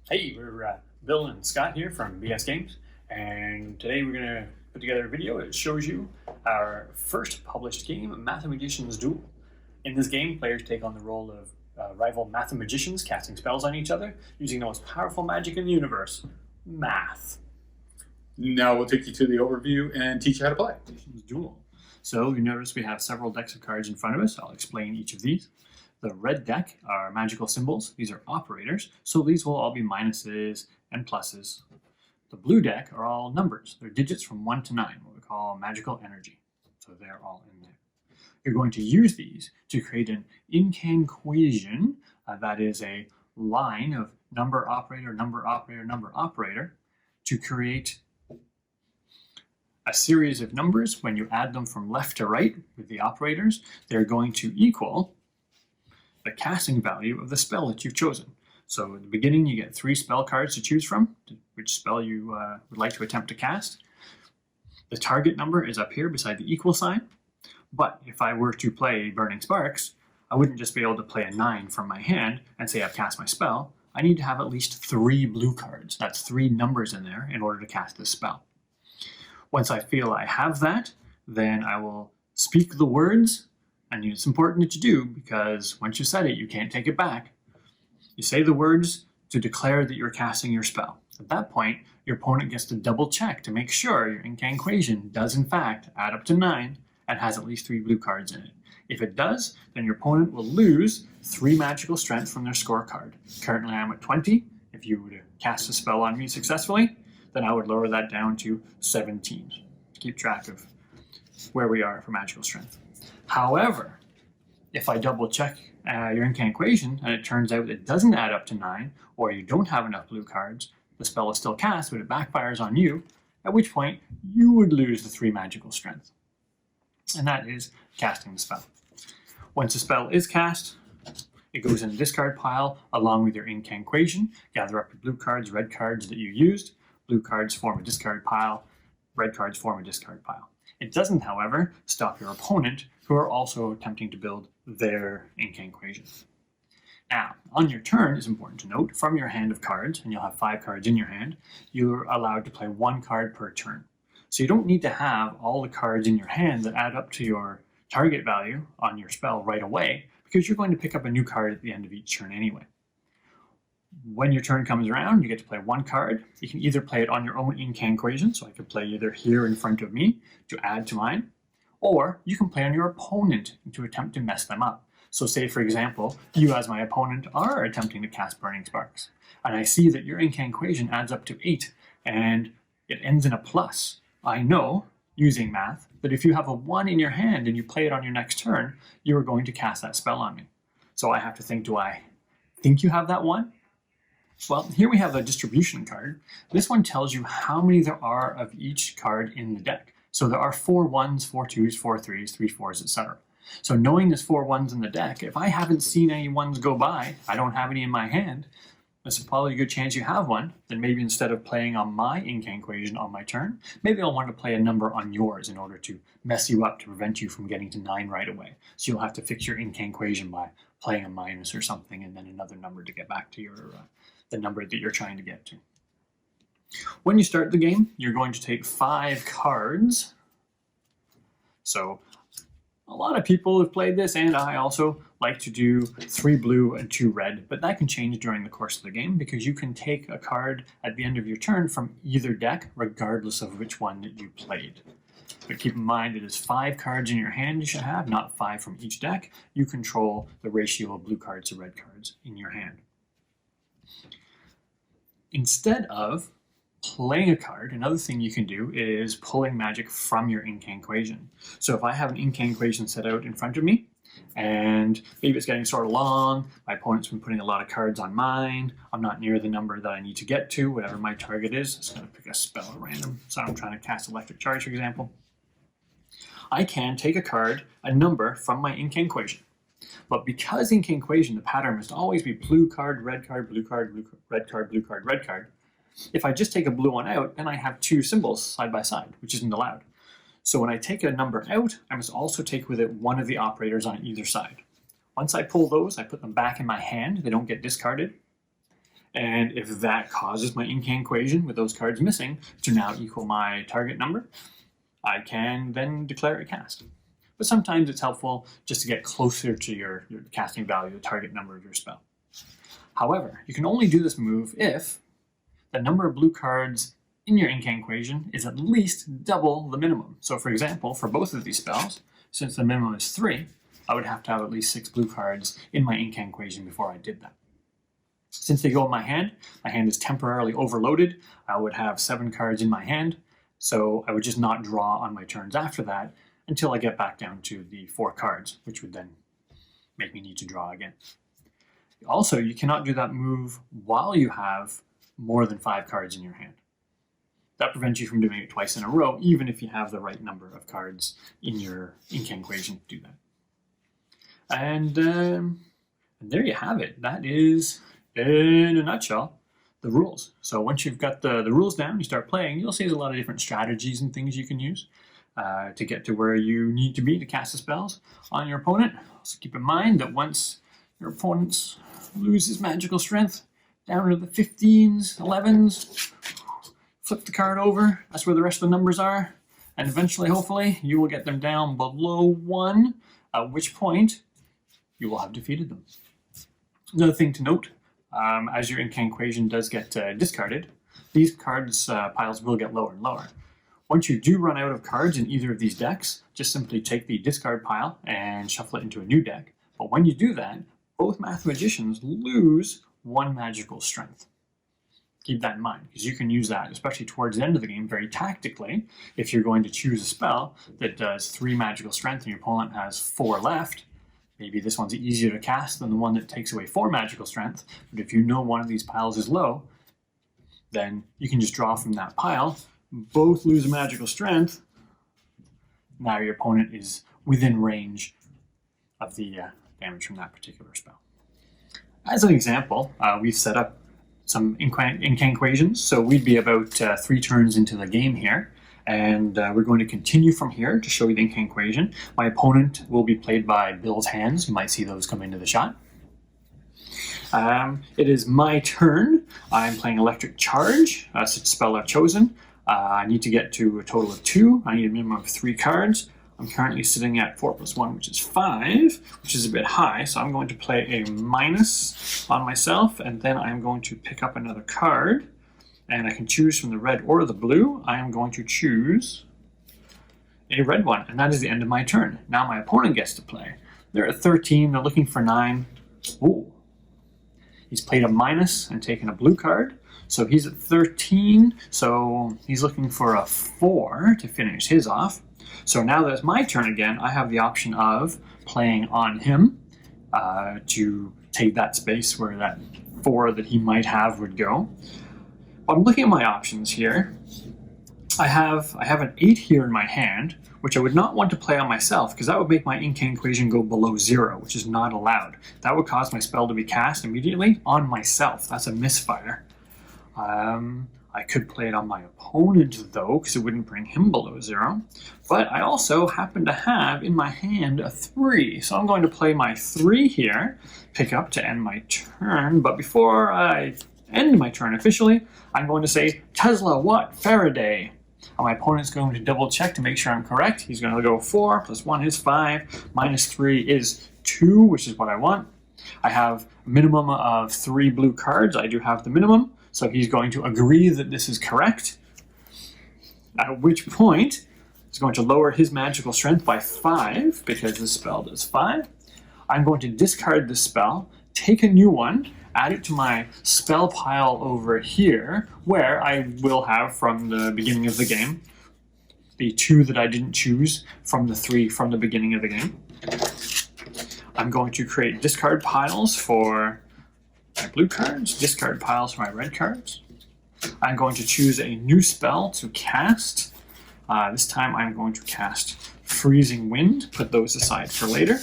Hey, we're Bill and Scott here from BSGames, and today we're going to put together a video that shows you our first published game, Mathemagician's Duel. In this game, players take on the role of rival mathemagicians casting spells on each other using the most powerful magic in the universe, math. Now we'll take you to the overview and teach you how to play. Duel. So you notice we have several decks of cards in front of us. I'll explain each of these. The red deck are magical symbols. These are operators, so these will all be minuses and pluses. The blue deck are all numbers. They're digits from 1 to 9, what we call magical energy. So they're all in there. You're going to use these to create an incanquation, that is a line of number operator, number operator, number operator, to create a series of numbers. When you add them from left to right with the operators, they're going to equal the casting value of the spell that you've chosen. So at the beginning, you get 3 spell cards to choose from, which spell you would like to attempt to cast. The target number is up here beside the equal sign. But if I were to play Burning Sparks, I wouldn't just be able to play a 9 from my hand and say I've cast my spell. I need to have at least 3 blue cards. That's 3 numbers in there in order to cast this spell. Once I feel I have that, then I will speak the words. And it's important that you do, because once you said it, you can't take it back. You say the words to declare that you're casting your spell. At that point, your opponent gets to double check to make sure your incanquation does in fact add up to 9 and has at least 3 blue cards in it. If it does, then your opponent will lose 3 magical strength from their scorecard. Currently I'm at 20. If you were to cast a spell on me successfully, then I would lower that down to 17 to keep track of where we are for magical strength. However, if I double check your incanquation and it turns out it doesn't add up to 9, or you don't have enough blue cards, the spell is still cast, but it backfires on you, at which point you would lose the 3 magical strength. And that is casting the spell. Once a spell is cast, it goes in the discard pile along with your incanquation. Gather up your blue cards, red cards that you used. Blue cards form a discard pile, red cards form a discard pile. It doesn't, however, stop your opponent, who are also attempting to build their incanquation. Now, on your turn, it's important to note, from your hand of cards, and you'll have 5 cards in your hand, you're allowed to play 1 card per turn. So you don't need to have all the cards in your hand that add up to your target value on your spell right away, because you're going to pick up a new card at the end of each turn anyway. When your turn comes around, you get to play 1 card. You can either play it on your own incanquation, so I could play either here in front of me to add to mine, or you can play on your opponent to attempt to mess them up. So say, for example, you as my opponent are attempting to cast Burning Sparks, and I see that your incanquation adds up to 8, and it ends in a plus. I know, using math, that if you have a 1 in your hand and you play it on your next turn, you are going to cast that spell on me. So I have to think, do I think you have that 1? Well, here we have a distribution card. This one tells you how many there are of each card in the deck. So there are 4 1s, 4 2s, 4 3s, 3 4s, etc. So knowing there's 4 1s in the deck, if I haven't seen any 1s go by, I don't have any in my hand, there's probably a good chance you have one. Then maybe instead of playing on my incanquation on my turn, maybe I'll want to play a number on yours in order to mess you up to prevent you from getting to 9 right away. So you'll have to fix your incanquation by playing a minus or something and then another number to get back to your the number that you're trying to get to. When you start the game, you're going to take 5 cards. So a lot of people have played this, and I also like to do 3 blue and 2 red, but that can change during the course of the game because you can take a card at the end of your turn from either deck, regardless of which one that you played. But keep in mind, it is 5 cards in your hand you should have, not 5 from each deck. You control the ratio of blue cards to red cards in your hand. Instead of playing a card, another thing you can do is pulling magic from your incanquation. So if I have an incanquation set out in front of me, and maybe it's getting sort of long, my opponent's been putting a lot of cards on mine, I'm not near the number that I need to get to, whatever my target is. I'm just going to pick a spell at random. So I'm trying to cast Electric Charge, for example. I can take a card, a number, from my incanquation. But because incanquation, the pattern must always be blue card, red card, blue card, red card, blue card, red card. If I just take a blue one out, then I have 2 symbols side by side, which isn't allowed. So when I take a number out, I must also take with it one of the operators on either side. Once I pull those, I put them back in my hand. They don't get discarded. And if that causes my incantation with those cards missing to now equal my target number, I can then declare it cast. But sometimes it's helpful just to get closer to your casting value, the target number of your spell. However, you can only do this move if the number of blue cards in your incantation is at least double the minimum. So for example, for both of these spells, since the minimum is 3, I would have to have at least 6 blue cards in my incantation before I did that. Since they go in my hand is temporarily overloaded. I would have 7 cards in my hand, so I would just not draw on my turns after that until I get back down to the 4 cards, which would then make me need to draw again. Also, you cannot do that move while you have more than 5 cards in your hand. That prevents you from doing it twice in a row, even if you have the right number of cards in your incantation to do that. And there you have it. That is, in a nutshell, the rules. So once you've got the rules down, you start playing, you'll see there's a lot of different strategies and things you can use to get to where you need to be to cast the spells on your opponent. So keep in mind that once your opponent loses magical strength down to the 15s, 11s, flip the card over, that's where the rest of the numbers are, and eventually, hopefully, you will get them down below 1, at which point you will have defeated them. Another thing to note, as your incantation does get discarded, these cards piles will get lower and lower. Once you do run out of cards in either of these decks, just simply take the discard pile and shuffle it into a new deck. But when you do that, both Mathemagicians lose 1 magical strength. Keep that in mind, because you can use that, especially towards the end of the game, very tactically. If you're going to choose a spell that does 3 magical strength and your opponent has 4 left, maybe this one's easier to cast than the one that takes away 4 magical strength, but if you know one of these piles is low, then you can just draw from that pile, both lose magical strength, now your opponent is within range of the damage from that particular spell. As an example, we've set up some incantations, so we'd be about 3 turns into the game here, and we're going to continue from here to show you the incantation. My opponent will be played by Bill's hands. You might see those come into the shot. It is my turn. I'm playing Electric Charge, such spell I've chosen. I need to get to a total of 2. I need a minimum of 3 cards. I'm currently sitting at 4 + 1, which is 5, which is a bit high, so I'm going to play a minus on myself, and then I'm going to pick up another card, and I can choose from the red or the blue. I am going to choose a red one, and that is the end of my turn. Now my opponent gets to play. They're at 13, they're looking for 9. Ooh. He's played a minus and taken a blue card, so he's at 13, so he's looking for a 4 to finish his off. So now that it's my turn again, I have the option of playing on him to take that space where that 4 that he might have would go. I'm looking at my options here. I have an 8 here in my hand, which I would not want to play on myself because that would make my incantation go below 0, which is not allowed. That would cause my spell to be cast immediately on myself. That's a misfire. I could play it on my opponent though, because it wouldn't bring him below 0. But I also happen to have in my hand a 3. So I'm going to play my 3 here, pick up to end my turn. But before I end my turn officially, I'm going to say, Tesla, what? Faraday. And my opponent's going to double check to make sure I'm correct. He's going to go 4 + 1 is 5, minus 3 is 2, which is what I want. I have a minimum of 3 blue cards. I do have the minimum. So he's going to agree that this is correct, at which point he's going to lower his magical strength by 5, because the spell does 5. I'm going to discard this spell, take a new one, add it to my spell pile over here, where I will have from the beginning of the game the 2 that I didn't choose from the 3 from the beginning of the game. I'm going to create discard piles for my blue cards, discard piles for my red cards. I'm going to choose a new spell to cast. This time I'm going to cast Freezing Wind, put those aside for later,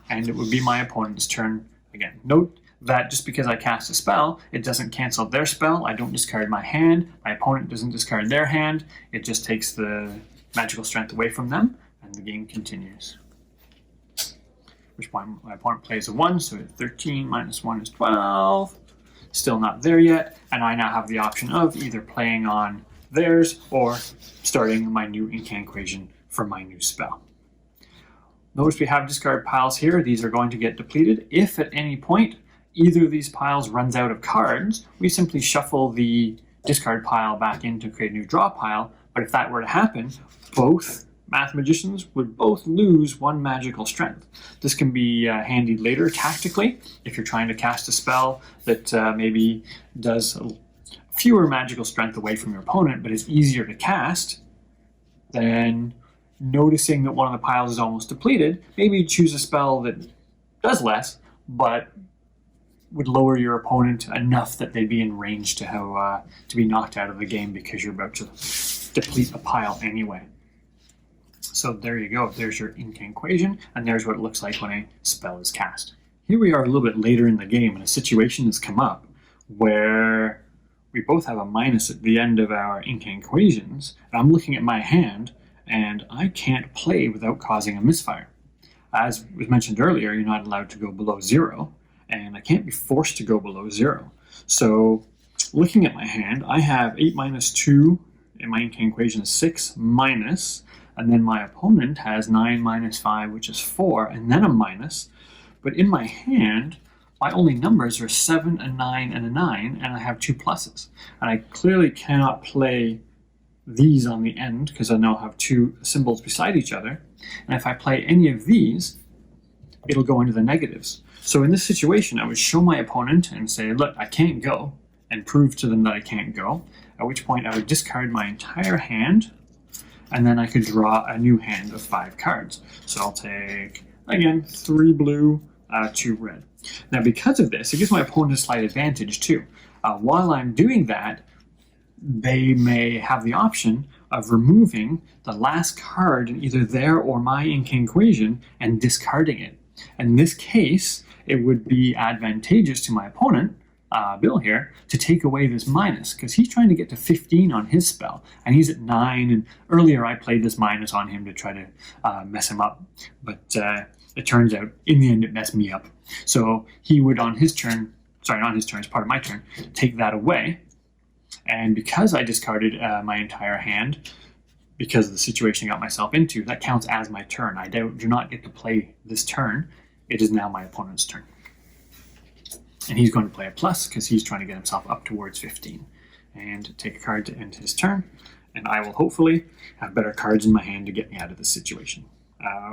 and it would be my opponent's turn again. Note that just because I cast a spell, it doesn't cancel their spell. I don't discard my hand. My opponent doesn't discard their hand. It just takes the magical strength away from them, and the game continues. Which point my opponent plays a 1, so at 13 minus 1 is 12. still not there yet, and I now have the option of either playing on theirs or starting my new incantation for my new spell. Notice we have discard piles here. These are going to get depleted. If at any point either of these piles runs out of cards, we simply shuffle the discard pile back in to create a new draw pile. But if that were to happen, both Mathemagicians would both lose 1 magical strength. This can be handy later tactically if you're trying to cast a spell that maybe does fewer magical strength away from your opponent, but is easier to cast. Then noticing that one of the piles is almost depleted, maybe choose a spell that does less, but would lower your opponent enough that they'd be in range to be knocked out of the game because you're about to deplete a pile anyway. So there you go. There's your incantation, and there's what it looks like when a spell is cast. Here we are a little bit later in the game, and a situation has come up where we both have a minus at the end of our incantations, and I'm looking at my hand, and I can't play without causing a misfire. As was mentioned earlier, you're not allowed to go below 0, and I can't be forced to go below 0. So looking at my hand, I have 8 minus 2, and my incantation is 6 minus, and then my opponent has 9 minus 5, which is 4, and then a minus. But in my hand, my only numbers are 7, a 9, and a 9, and I have 2 pluses. And I clearly cannot play these on the end because I now have 2 symbols beside each other. And if I play any of these, it'll go into the negatives. So in this situation, I would show my opponent and say, look, I can't go, and prove to them that I can't go, at which point I would discard my entire hand, and then I could draw a new hand of 5 cards. So I'll take, again, 3 blue, 2 red. Now because of this, it gives my opponent a slight advantage too. While I'm doing that, they may have the option of removing the last card in either their or my incantation and discarding it. In this case, it would be advantageous to my opponent, Bill here, to take away this minus, because he's trying to get to 15 on his spell, and he's at 9, and earlier I played this minus on him to try to mess him up, but it turns out, in the end, it messed me up. So he would on his turn, sorry, not his turn, it's part of my turn, take that away, and because I discarded my entire hand, because of the situation I got myself into, that counts as my turn. I do not get to play this turn. It is now my opponent's turn. And he's going to play a plus because he's trying to get himself up towards 15 and take a card to end his turn. And I will hopefully have better cards in my hand to get me out of this situation,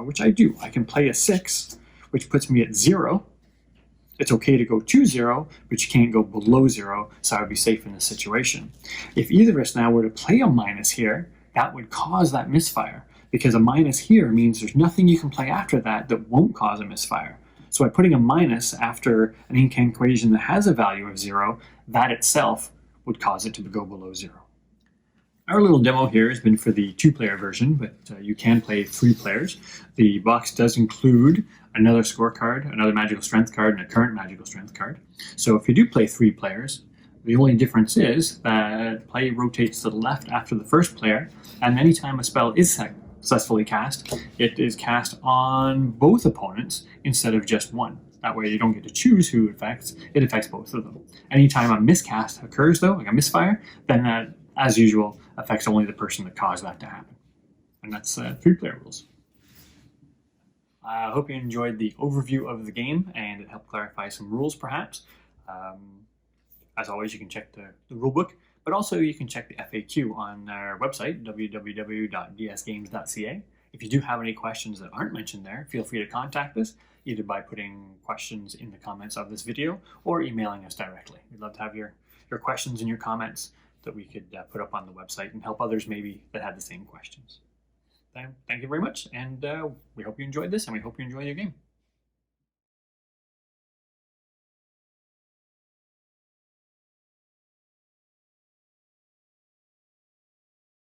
which I do. I can play a 6, which puts me at 0. It's okay to go to 0, but you can't go below 0, so I would be safe in this situation. If either of us now were to play a minus here, that would cause that misfire, because a minus here means there's nothing you can play after that that won't cause a misfire. So by putting a minus after an incantation that has a value of 0, that itself would cause it to go below 0. Our little demo here has been for the 2-player version, but you can play 3 players. The box does include another scorecard, another magical strength card, and a current magical strength card. So if you do play 3 players, the only difference is that play rotates to the left after the first player, and anytime a spell is successfully cast, it is cast on both opponents instead of just one. That way you don't get to choose who it affects both of them. Anytime a miscast occurs though, like a misfire, then that, as usual, affects only the person that caused that to happen. And that's 3-player rules. I hope you enjoyed the overview of the game and it helped clarify some rules perhaps. As always, you can check the rulebook, but also you can check the FAQ on our website, www.bsgames.ca. If you do have any questions that aren't mentioned there, feel free to contact us, either by putting questions in the comments of this video or emailing us directly. We'd love to have your questions and your comments that we could put up on the website and help others maybe that had the same questions. Thank you very much, and we hope you enjoyed this, and we hope you enjoy your game.